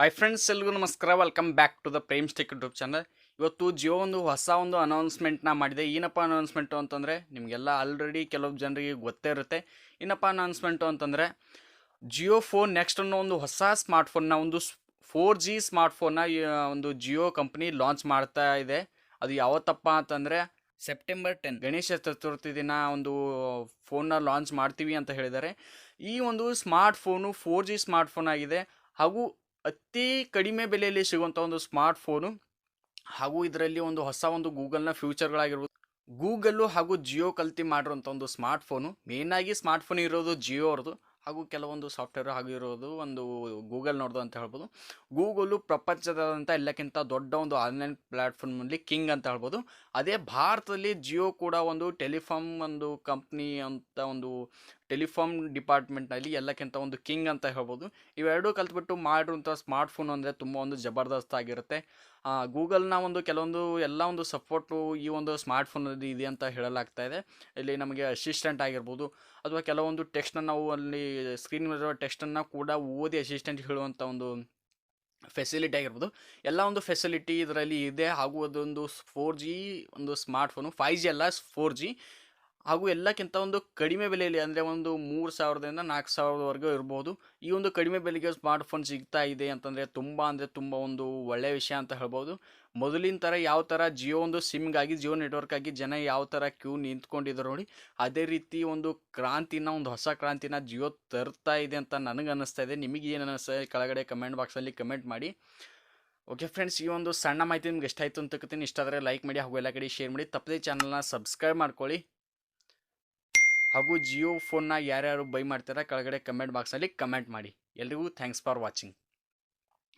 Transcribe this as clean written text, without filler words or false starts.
Hi friends, ಎಲ್ರಿಗೂ ನಮಸ್ಕಾರ. Welcome back to the Prem's tech YouTube channel. ಇವತ್ತು ಜಿಯೋ ಒಂದು ಹೊಸ ಅನೌನ್ಸ್ಮೆಂಟ್ನ ಮಾಡಿದೆ. ಏನಪ್ಪ ಅನೌನ್ಸ್ಮೆಂಟು ಅಂತಂದರೆ, ನಿಮಗೆಲ್ಲ ಆಲ್ರೆಡಿ ಕೆಲವು ಜನರಿಗೆ ಗೊತ್ತೇ ಇರುತ್ತೆ. ಏನಪ್ಪ ಅನೌನ್ಸ್ಮೆಂಟು ಅಂತಂದರೆ, ಜಿಯೋ ಫೋನ್ ನೆಕ್ಸ್ಟ್ ಅನ್ನೋ ಒಂದು ಹೊಸ ಸ್ಮಾರ್ಟ್ಫೋನ್ನ, ಒಂದು 4G ಸ್ಮಾರ್ಟ್ಫೋನ್ನ ಒಂದು ಜಿಯೋ ಕಂಪ್ನಿ ಲಾಂಚ್ ಮಾಡ್ತಾ ಇದೆ. ಅದು ಯಾವತ್ತಪ್ಪ ಅಂತಂದರೆ ಸೆಪ್ಟೆಂಬರ್ 10 ಗಣೇಶ ಚತುರ್ಥಿ ದಿನ ಒಂದು ಫೋನ್ನ ಲಾಂಚ್ ಮಾಡ್ತೀವಿ ಅಂತ ಹೇಳಿದ್ದಾರೆ. ಈ ಒಂದು ಸ್ಮಾರ್ಟ್ಫೋನು 4G ಸ್ಮಾರ್ಟ್ಫೋನ್ ಆಗಿದೆ, ಹಾಗೂ ಅತಿ ಕಡಿಮೆ ಬೆಲೆಯಲ್ಲಿ ಸಿಗುವಂಥ ಒಂದು ಸ್ಮಾರ್ಟ್ಫೋನು. ಹಾಗೂ ಇದರಲ್ಲಿ ಒಂದು ಹೊಸ ಗೂಗಲ್ನ ಫ್ಯೂಚರ್ಗಳಾಗಿರ್ಬೋದು, ಗೂಗಲ್ಲು ಹಾಗೂ ಜಿಯೋ ಕಲ್ತಿ ಮಾಡಿರುವಂಥ ಒಂದು ಸ್ಮಾರ್ಟ್ಫೋನು. ಮೇಯ್ನಾಗಿ ಸ್ಮಾರ್ಟ್ಫೋನ್ ಇರೋದು ಜಿಯೋ ಅವ್ರದ್ದು, ಹಾಗೂ ಕೆಲವೊಂದು ಸಾಫ್ಟ್ವೇರ್ ಹಾಗೂ ಇರೋದು ಒಂದು ಗೂಗಲ್ ನೋಡ್ದು ಅಂತ ಹೇಳ್ಬೋದು. ಗೂಗಲ್ಲು ಪ್ರಪಂಚದಾದ್ಯಂತ ಎಲ್ಲಕ್ಕಿಂತ ದೊಡ್ಡ ಒಂದು ಆನ್ಲೈನ್ ಪ್ಲ್ಯಾಟ್ಫಾರ್ಮಲ್ಲಿ ಕಿಂಗ್ ಅಂತ ಹೇಳ್ಬೋದು. ಅದೇ ಭಾರತದಲ್ಲಿ ಜಿಯೋ ಕೂಡ ಒಂದು ಟೆಲಿಫಾರ್ಮ್ ಒಂದು ಕಂಪ್ನಿ ಅಂತ, ಒಂದು ಟೆಲಿಫಾರ್ಮ್ ಡಿಪಾರ್ಟ್ಮೆಂಟ್ನಲ್ಲಿ ಎಲ್ಲಕ್ಕಿಂತ ಒಂದು ಕಿಂಗ್ ಅಂತ ಹೇಳ್ಬೋದು. ಇವೆರಡೂ ಕಲ್ತ್ಬಿಟ್ಟು ಮಾಡಿರುವಂಥ ಸ್ಮಾರ್ಟ್ಫೋನ್ ಅಂದರೆ ತುಂಬ ಒಂದು ಜಬರ್ದಸ್ತ್ ಆಗಿರುತ್ತೆ. ಗೂಗಲ್ನ ಕೆಲವೊಂದು ಎಲ್ಲ ಒಂದು ಸಪೋರ್ಟು ಈ ಒಂದು ಸ್ಮಾರ್ಟ್ಫೋನಲ್ಲಿ ಇದೆ ಅಂತ ಹೇಳಲಾಗ್ತಾ ಇದೆ. ಇಲ್ಲಿ ನಮಗೆ ಅಸಿಸ್ಟೆಂಟ್ ಆಗಿರ್ಬೋದು, ಅಥವಾ ಕೆಲವೊಂದು ಟೆಕ್ಸ್ಟನ್ನು ನಾವು ಅಲ್ಲಿ ಸ್ಕ್ರೀನ್ ಮೇಲಿರೋ ಟೆಕ್ಸ್ಟನ್ನು ಕೂಡ ಓದಿ ಅಸಿಸ್ಟೆಂಟ್ ಹೇಳುವಂಥ ಒಂದು ಫೆಸಿಲಿಟಿ ಆಗಿರ್ಬೋದು, ಎಲ್ಲ ಒಂದು ಫೆಸಿಲಿಟಿ ಇದರಲ್ಲಿ ಇದೆ. ಹಾಗೂ ಅದೊಂದು 4G ಒಂದು ಸ್ಮಾರ್ಟ್ಫೋನು, 5G ಅಲ್ಲ 4G, ಹಾಗೂ ಎಲ್ಲಕ್ಕಿಂತ ಒಂದು ಕಡಿಮೆ ಬೆಲೆಯಲ್ಲಿ, ಅಂದರೆ ಒಂದು 3,000ದಿಂದ 4,000ವರೆಗೂ ಇರ್ಬೋದು. ಈ ಒಂದು ಕಡಿಮೆ ಬೆಲೆಗೆ ಸ್ಮಾರ್ಟ್ಫೋನ್ ಸಿಗ್ತಾ ಇದೆ ಅಂತಂದರೆ ತುಂಬ ಒಂದು ಒಳ್ಳೆಯ ವಿಷಯ ಅಂತ ಹೇಳ್ಬೋದು. ಮೊದಲಿನ ಥರ ಯಾವ ಥರ ಜಿಯೋ ಒಂದು ಸಿಮ್ಗಾಗಿ, ಜಿಯೋ ನೆಟ್ವರ್ಕಾಗಿ ಜನ ಯಾವ ಥರ ಕ್ಯೂ ನಿಂತ್ಕೊಂಡಿದ್ರು ನೋಡಿ, ಅದೇ ರೀತಿ ಒಂದು ಹೊಸ ಕ್ರಾಂತಿನ ಜಿಯೋ ತರ್ತಾ ಇದೆ ಅಂತ ನನಗೆ ಅನ್ನಿಸ್ತಾ ಇದೆ. ನಿಮಗೆ ಏನು ಅನ್ನಿಸ್ತಾ ಕೆಳಗಡೆ ಕಮೆಂಟ್ ಬಾಕ್ಸಲ್ಲಿ ಕಮೆಂಟ್ ಮಾಡಿ. ಓಕೆ ಫ್ರೆಂಡ್ಸ್, ಈ ಒಂದು ಸಣ್ಣ ಮಾಹಿತಿ ನಿಮ್ಗೆ ಎಷ್ಟಾಯಿತು ಅಂತ ಕತ್ತೀನಿ. ಇಷ್ಟ ಆದರೆ ಲೈಕ್ ಮಾಡಿ, ಹಾಗೂ ಎಲ್ಲ ಕಡೆ ಶೇರ್ ಮಾಡಿ. ತಪ್ಪದೇ ಚಾನಲ್ನ ಸಬ್ಸ್ಕ್ರೈಬ್ ಮಾಡ್ಕೊಳ್ಳಿ. ಹಾಗೂ ಜಿಯೋ ಫೋನ್ನ ಯಾರ್ಯಾರು ಬೈ ಮಾಡ್ತಾರ ಕೆಳಗಡೆ ಕಮೆಂಟ್ ಬಾಕ್ಸಲ್ಲಿ ಕಮೆಂಟ್ ಮಾಡಿ. ಎಲ್ರಿಗೂ ಥ್ಯಾಂಕ್ಸ್ ಫಾರ್ ವಾಚಿಂಗ್.